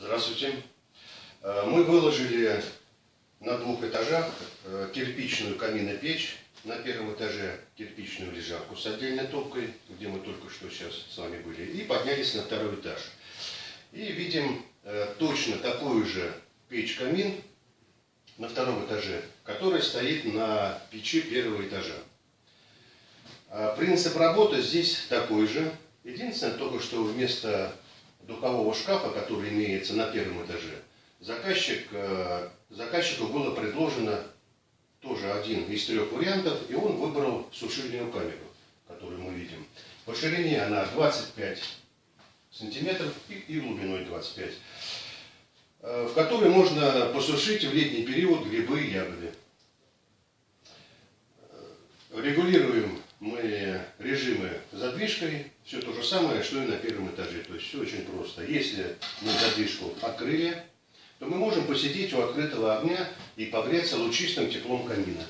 Здравствуйте. Мы выложили на 2 этажах кирпичную каминопечь, на 1 этаже кирпичную лежанку с отдельной топкой, где мы только что сейчас с вами были, и поднялись на 2 этаж. И видим точно такую же печь-камин на 2 этаже, которая стоит на печи 1 этажа. Принцип работы здесь такой же. Единственное, только что вместо духового шкафа, который имеется на 1 этаже, заказчику было предложено тоже один из 3 вариантов, и он выбрал сушильную камеру, которую мы видим. По ширине она 25 сантиметров и глубиной 25, в которой можно посушить в летний период грибы и ягоды. Регулируем мы режимы задвижкой, все то же самое, что и на 1 этаже. То есть все очень просто. Если мы задвижку открыли, то мы можем посидеть у открытого огня и погреться лучистым теплом камина.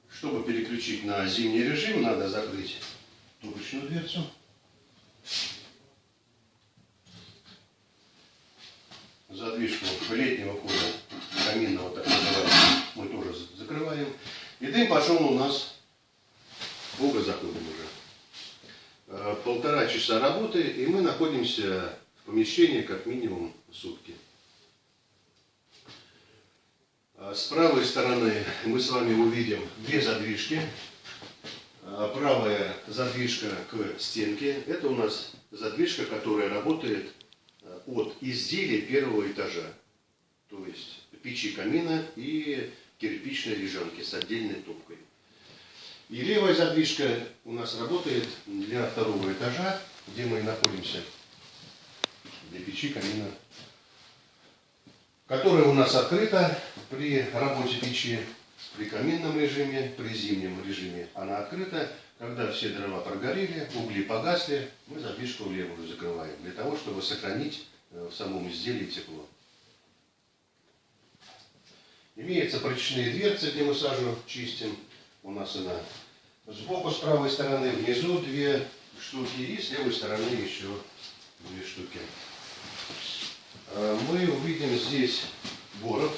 Чтобы переключить на зимний режим, надо закрыть трубочную дверцу. Задвижку летнего хода каминного, так называемого, мы тоже закрываем. И дым пошел у нас, долго заходим уже. 1,5 часа работы, и мы находимся в помещении как минимум сутки. С правой стороны мы с вами увидим 2 задвижки. Правая задвижка к стенке. Это у нас задвижка, которая работает от изделия 1 этажа. То есть печи камина и кирпичной лежанки с отдельной топкой. И левая задвижка у нас работает для 2 этажа, где мы находимся, для печи камина, которая у нас открыта при работе печи. При каминном режиме, при зимнем режиме она открыта. Когда все дрова прогорели, угли погасли, мы задвижку левую закрываем, для того, чтобы сохранить в самом изделии тепло. Имеются прочные дверцы, где мы сажу чистим. У нас она сбоку, с правой стороны, внизу 2 штуки, и с левой стороны еще 2 штуки. Мы увидим здесь бород,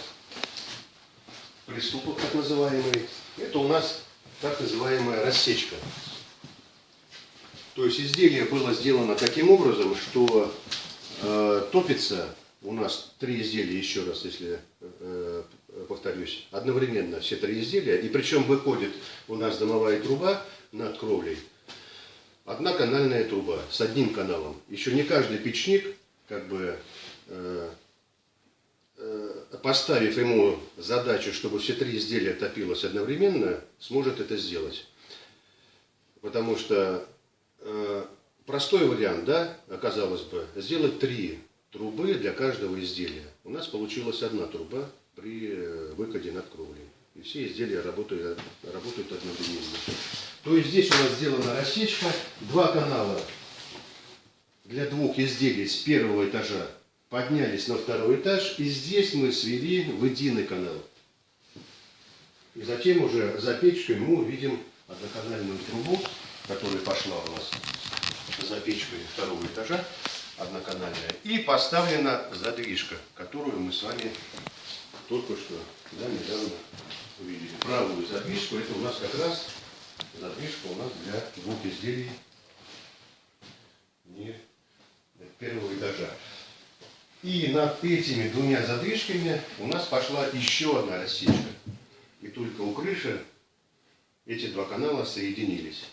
приступок так называемый. Это у нас так называемая рассечка. То есть изделие было сделано таким образом, что топится у нас 3 изделия, еще раз, если повторюсь, одновременно все 3 изделия. И причем выходит у нас дымовая труба над кровлей. 1 канальная труба с 1 каналом. Еще не каждый печник, как бы поставив ему задачу, чтобы все 3 изделия топилось одновременно, сможет это сделать. Потому что простой вариант, да, оказалось бы, сделать 3 трубы для каждого изделия. У нас получилась 1 труба при выходе над кровлей. И все изделия работают одновременно. То есть здесь у нас сделана рассечка, 2 канала для 2 изделий с 1 этажа. Поднялись на 2 этаж, и здесь мы свели в единый канал. И затем уже за печкой мы увидим одноканальную трубу, которая пошла у нас за печкой 2 этажа, одноканальная. И поставлена задвижка, которую мы с вами только что, да, недавно увидели. Правую задвижку, это у нас как раз задвижка у нас для 2 изделий не 1 этажа. И над этими 2 задвижками у нас пошла еще 1 рассечка. И только у крыши эти 2 канала соединились.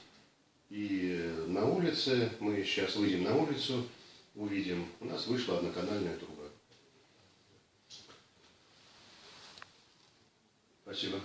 И на улице, мы сейчас выйдем на улицу, увидим, у нас вышла одноканальная труба. Спасибо.